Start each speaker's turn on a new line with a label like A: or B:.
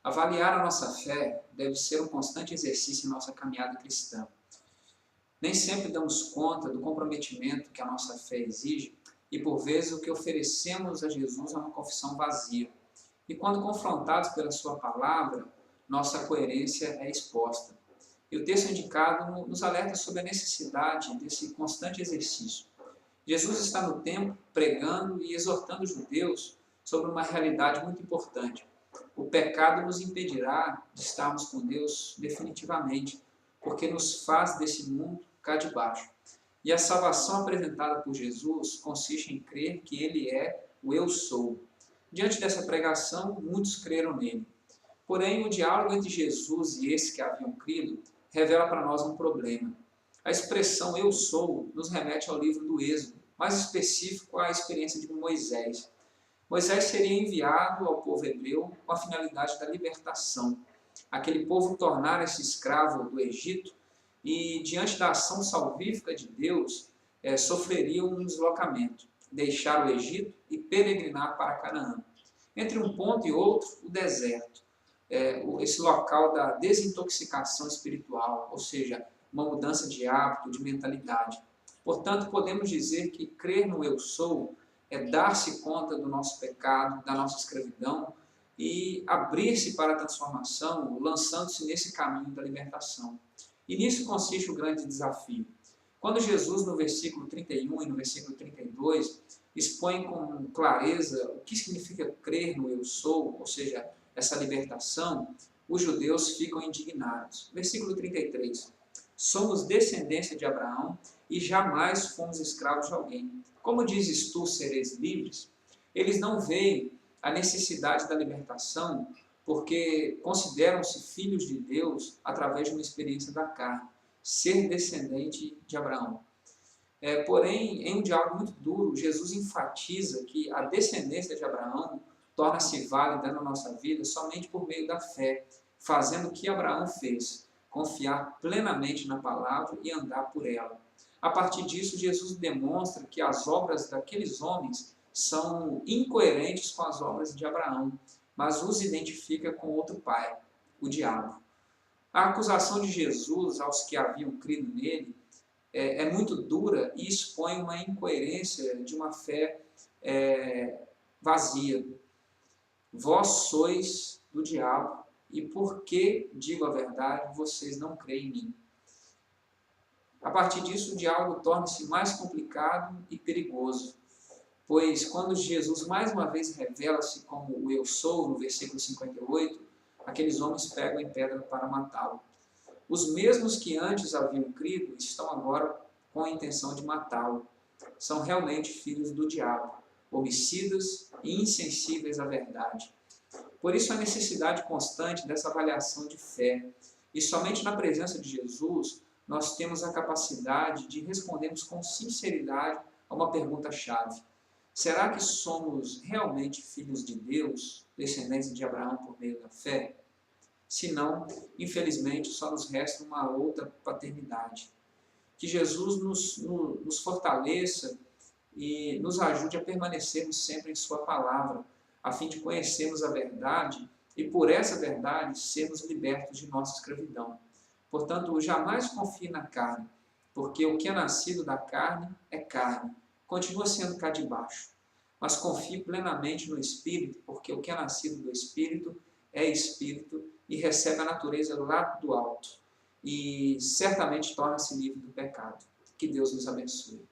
A: Avaliar a nossa fé deve ser um constante exercício em nossa caminhada cristã. Nem sempre damos conta do comprometimento que a nossa fé exige e, por vezes, o que oferecemos a Jesus é uma confissão vazia. E quando confrontados pela sua palavra, nossa coerência é exposta. E o texto indicado nos alerta sobre a necessidade desse constante exercício. Jesus está no templo pregando e exortando os judeus sobre uma realidade muito importante. O pecado nos impedirá de estarmos com Deus definitivamente, porque nos faz desse mundo cá de baixo. E a salvação apresentada por Jesus consiste em crer que Ele é o Eu Sou. Diante dessa pregação, muitos creram nele. Porém, o diálogo entre Jesus e esses que haviam crido revela para nós um problema. A expressão Eu Sou nos remete ao livro do Êxodo, mais específico à experiência de Moisés. Moisés seria enviado ao povo hebreu com a finalidade da libertação. Aquele povo tornara-se escravo do Egito e, diante da ação salvífica de Deus, sofreria um deslocamento, deixar o Egito e peregrinar para Canaã. Entre um ponto e outro, o deserto, esse local da desintoxicação espiritual, ou seja, uma mudança de hábito, de mentalidade. Portanto, podemos dizer que crer no Eu Sou é dar-se conta do nosso pecado, da nossa escravidão e abrir-se para a transformação, lançando-se nesse caminho da libertação. E nisso consiste o grande desafio. Quando Jesus, no versículo 31 e no versículo 32, expõe com clareza o que significa crer no Eu Sou, ou seja, essa libertação, os judeus ficam indignados. Versículo 33. Somos descendência de Abraão e jamais fomos escravos de alguém. Como dizes tu, sereis livres? Eles não veem a necessidade da libertação porque consideram-se filhos de Deus através de uma experiência da carne, ser descendente de Abraão. Porém, em um diálogo muito duro, Jesus enfatiza que a descendência de Abraão torna-se válida na nossa vida somente por meio da fé, fazendo o que Abraão fez, confiar plenamente na palavra e andar por ela. A partir disso, Jesus demonstra que as obras daqueles homens são incoerentes com as obras de Abraão, mas os identifica com outro pai, o diabo. A acusação de Jesus aos que haviam crido nele é muito dura e expõe uma incoerência de uma fé vazia. Vós sois do diabo, e porque, digo a verdade, vocês não creem em mim. A partir disso, o diálogo torna-se mais complicado e perigoso, pois quando Jesus mais uma vez revela-se como o Eu Sou, no versículo 58, aqueles homens pegam em pedra para matá-lo. Os mesmos que antes haviam crido estão agora com a intenção de matá-lo. São realmente filhos do diabo, homicidas e insensíveis à verdade. Por isso a necessidade constante dessa avaliação de fé. E somente na presença de Jesus nós temos a capacidade de respondermos com sinceridade a uma pergunta-chave. Será que somos realmente filhos de Deus, descendentes de Abraão por meio da fé? Se não, infelizmente, só nos resta uma outra paternidade. Que Jesus nos fortaleça e nos ajude a permanecermos sempre em sua palavra, a fim de conhecermos a verdade e, por essa verdade, sermos libertos de nossa escravidão. Portanto, jamais confie na carne, porque o que é nascido da carne é carne, continua sendo cá de baixo. Mas confie plenamente no Espírito, porque o que é nascido do Espírito é Espírito e recebe a natureza lá do alto. E certamente torna-se livre do pecado. Que Deus nos abençoe.